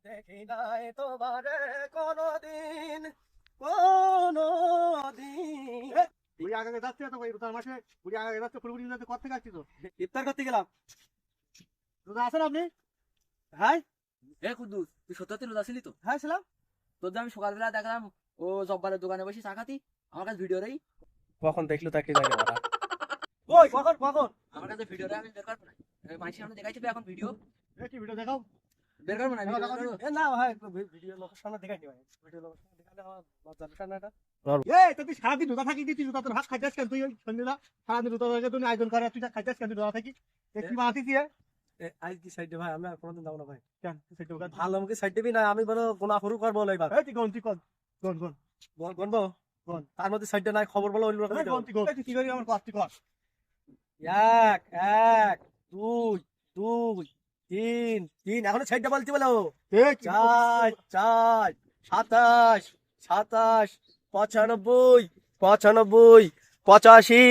দেখি নাই তোমারে কোনদিন কোনদিন। বুড়ি আগে যাচ্ছে তো ভাই রোজার মাসে বুড়ি আগে যাচ্ছে ফুলবুড়ি যাচ্ছে কত থেকে আসছি তো ইফতার করতে গেলাম। রোজা আছেন আপনি? হ্যাঁ এ কুদ্দুস, তুই সত্যি রোজা ছিলি তো? হ্যাঁ ছিলাম। তোর যে আমি সকালবেলা দেখলাম ও জব্বারের দোকানে বসে চা খাতি, আমার কাছে ভিডিও রেই। কখন দেখলো তাকে জানি ওরা। ওই কখন কখন আমার কাছে ভিডিও রে, আমি বের করবো না। মানুষের সামনে দেখাইছি এখন ভিডিও কি ভিডিও দেখাও বের করবো না, দেখাও, video দেখাও। বের করবো। এ না ভাই ভিডিও লোকের সামনে দেখাই নি ভাই। ভিডিও লোকের সামনে দেখালে আমার লজ্জা লাগে না এটা। এই তো তুই সারাদিন রোজা থাকি তুই রোজা তোর ভাত খাইছিস কেন তুই সন্ধ্যা সারাদিন রোজা থাকে তুই আয়োজন করে তুই খাইছিস কেন তুই রোজা থাকি কি বানাতিস আজ কি সাইড ভাই আমরা কোনদিন যাবো না ভাই। কেন তুই সেটা দোকান ভালো আমাকে সাইড দিবি না, আমি বলো গোনা শুরু করবো এবার। এই তুই কোন তুই কোন কোন কোন গনবো কোন তার মধ্যে সাইডে নাই খবর বলো ওই লোক এই কোন তুই কোন তুই কি করি আমার কষ্ট কর এক এক দুই দুই তিন তিন এখনো সাইডটা বলতে বলো। এই চার চার সাতাশ সাতাশ পঁচানব্বই পঁচানব্বই পঁচাশি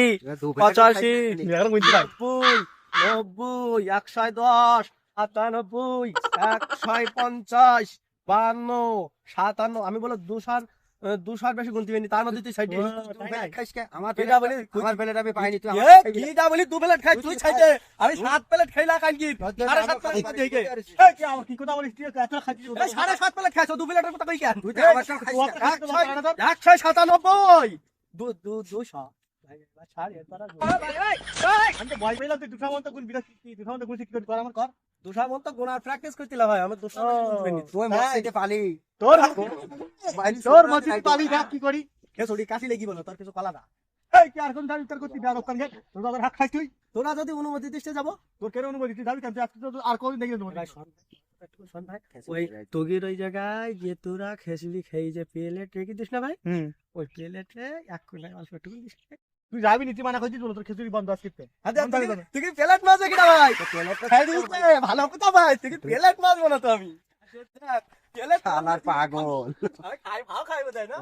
পঁচাশি এখন বুঝতে পাই নব্বই নব্বই 110 98 150 52 57 আমি বলো 200 বেশি গুনতে পারিনি তার মধ্যে তুই সাইডে আমার এটা বলি আমার প্লেট আমি পাইনি তুই কিটা বলি 2 প্লেট খাই তুই সাইডে আমি 7 প্লেট খাইলা কাল কি 7.5 প্লেট খাই দেখে এই কি আমার কি কথা বলিস তুই এত খাচ্ছিস 7.5 প্লেট খাইছো 2 প্লেটের কথা কই কেন তুই তো আমার সব খাইছিস কেন? 197 200 ছাড় এবার আমি তো ভয় পেলাম তুই দুটা মন্ত কোন বিরাট কি দুটা মন্ত কোন সিকিউরিটি কর আমার কর 200 মন তো গোনার প্র্যাকটিস করতেলা ভাই আমি 200 তুই মসজিদে পালি তোর তোর মসজিদ পালি দেখ কি করি খেসুড়ি কাশি লেগি বলো তোর কিছু কলা না। এই কি আর কোন দাবি উত্তর করতে দাও ওখানে তোর দাদার হাত খাই তুই তোরা যদি অনুমতি দিতে যাবো তোর কেন অনুমতি তুই দাবি কেন তুই আজকে তো আর কোন দেখি দেবো ওই তোগির ওই জায়গায় যে তোরা খেসুড়ি খেয়ে যে প্লেট রেখে দিস না ভাই ওই প্লেটে 1 কোনা অল্প একটু দিস। তুই যাবি নীতি মানা করছিস বলো তোর খিচুড়ি বন্ধ আজকে তুই কি প্লেট মাছ কিনা ভাই খাই দিতে ভালো কথা ভাই তুই কি প্লেট মাছ বানাতো আমি প্লেট শালার পাগল খাই ভাও খাইবো তাই না।